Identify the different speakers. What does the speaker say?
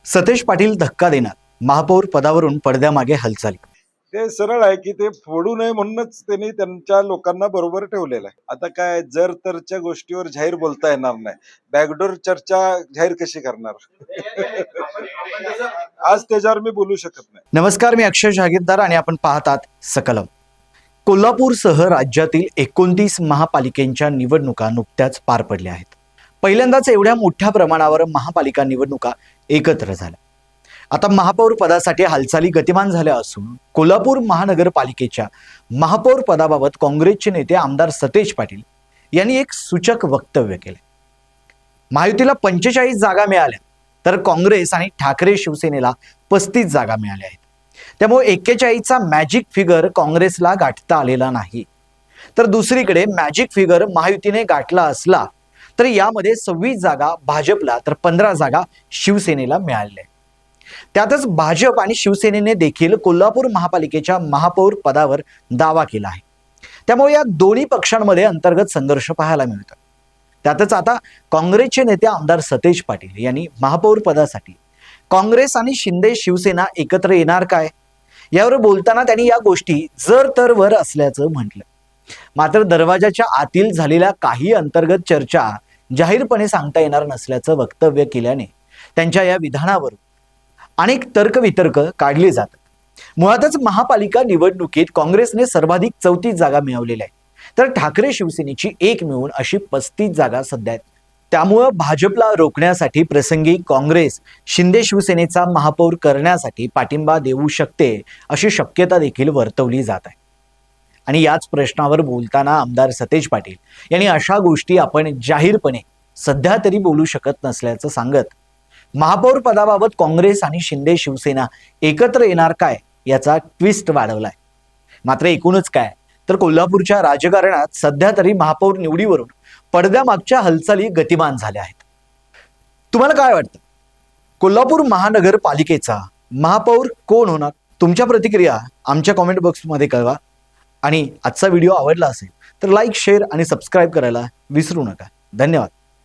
Speaker 1: सतेज पाटील धक्का देणार, महापौर पदावरून पडद्यामागे हालचाली.
Speaker 2: ते सरळ आहे की ते फोडू नये म्हणूनच त्यांनी त्यांच्या लोकांना बरोबर ठेवलेलं आहे. आता काय जर तरच्या गोष्टीवर जाहीर बोलता येणार नाही, बॅकडोर चर्चा जाहीर कशी करणार? आज त्याच्यावर मी बोलू शकत नाही.
Speaker 1: नमस्कार, मी अक्षय जहागीरदार आणि आपण पाहतात सकलम. कोल्हापूरसह राज्यातील 29 महापालिकेच्या निवडणुका नुकत्याच पार पडल्या आहेत. पहिल्यांदाच एवढ्या मोठ्या प्रमाणावर महापालिका निवडणुका एकत्र झाल्या. आता महापौर पदासाठी हालचाली गतिमान झाल्या असून कोल्हापूर महानगरपालिकेच्या महापौर पदाबाबत काँग्रेसचे नेते आमदार सतेज पाटील यांनी एक सूचक वक्तव्य केले. महायुतीला 45 जागा मिळाल्या तर काँग्रेस आणि ठाकरे शिवसेनेला 35 जागा मिळाल्या आहेत. त्यामुळे 41चा मॅजिक फिगर काँग्रेसला गाठता आलेला नाही. तर दुसरीकडे मॅजिक फिगर महायुतीने गाठला असला तर यामध्ये 26 जागा भाजपला तर 15 जागा शिवसेनेला मिळाल्या. त्यातच भाजप आणि शिवसेनेने देखील कोल्हापूर महापालिकेच्या महापौर पदावर दावा केला आहे. त्यामुळे या दोन्ही पक्षांमध्ये अंतर्गत संघर्ष पाहायला मिळतो. त्यातच आता काँग्रेसचे नेते आमदार सतेज पाटील यांनी महापौर पदासाठी काँग्रेस आणि शिंदे शिवसेना एकत्र येणार काय यावर बोलताना त्यांनी या गोष्टी जर तर वर असल्याचं म्हटलं. मात्र दरवाजाच्या आतील झालेल्या काही अंतर्गत चर्चा जाहीरपणे सांगता येणार नसल्याचं वक्तव्य केल्याने त्यांच्या या विधानावर अनेक तर्कवितर्क काढले जातात. मुळातच महापालिका निवडणुकीत काँग्रेसने सर्वाधिक 34 जागा मिळवलेल्या आहेत, तर ठाकरे शिवसेनेची 1 मिळून अशी 35 जागा सध्या आहेत. त्यामुळं भाजपला रोखण्यासाठी प्रसंगी काँग्रेस शिंदे शिवसेनेचा महापौर करण्यासाठी पाठिंबा देऊ शकते अशी शक्यता देखील वर्तवली जात आहे. आणि याच प्रश्नावर बोलताना आमदार सतेज पाटील यांनी अशा गोष्टी आपण जाहीरपणे सध्या तरी बोलू शकत नसल्याचं सांगत महापौर पदाबाबत काँग्रेस आणि शिंदे शिवसेना एकत्र येणार काय याचा ट्विस्ट वाढवलाय. मात्र एकूणच काय तर कोल्हापूरच्या राजकारणात सध्या तरी महापौर निवडीवरून पडद्यामागच्या हालचाली गतिमान झाल्या आहेत. तुम्हाला काय वाटतं, कोल्हापूर महानगरपालिकेचा महापौर कोण होणार? तुमच्या प्रतिक्रिया आमच्या कॉमेंट बॉक्समध्ये कळवा. आणि आजचा व्हिडिओ आवडला असेल तर लाईक, शेअर आणि सबस्क्राईब करायला विसरू नका. धन्यवाद.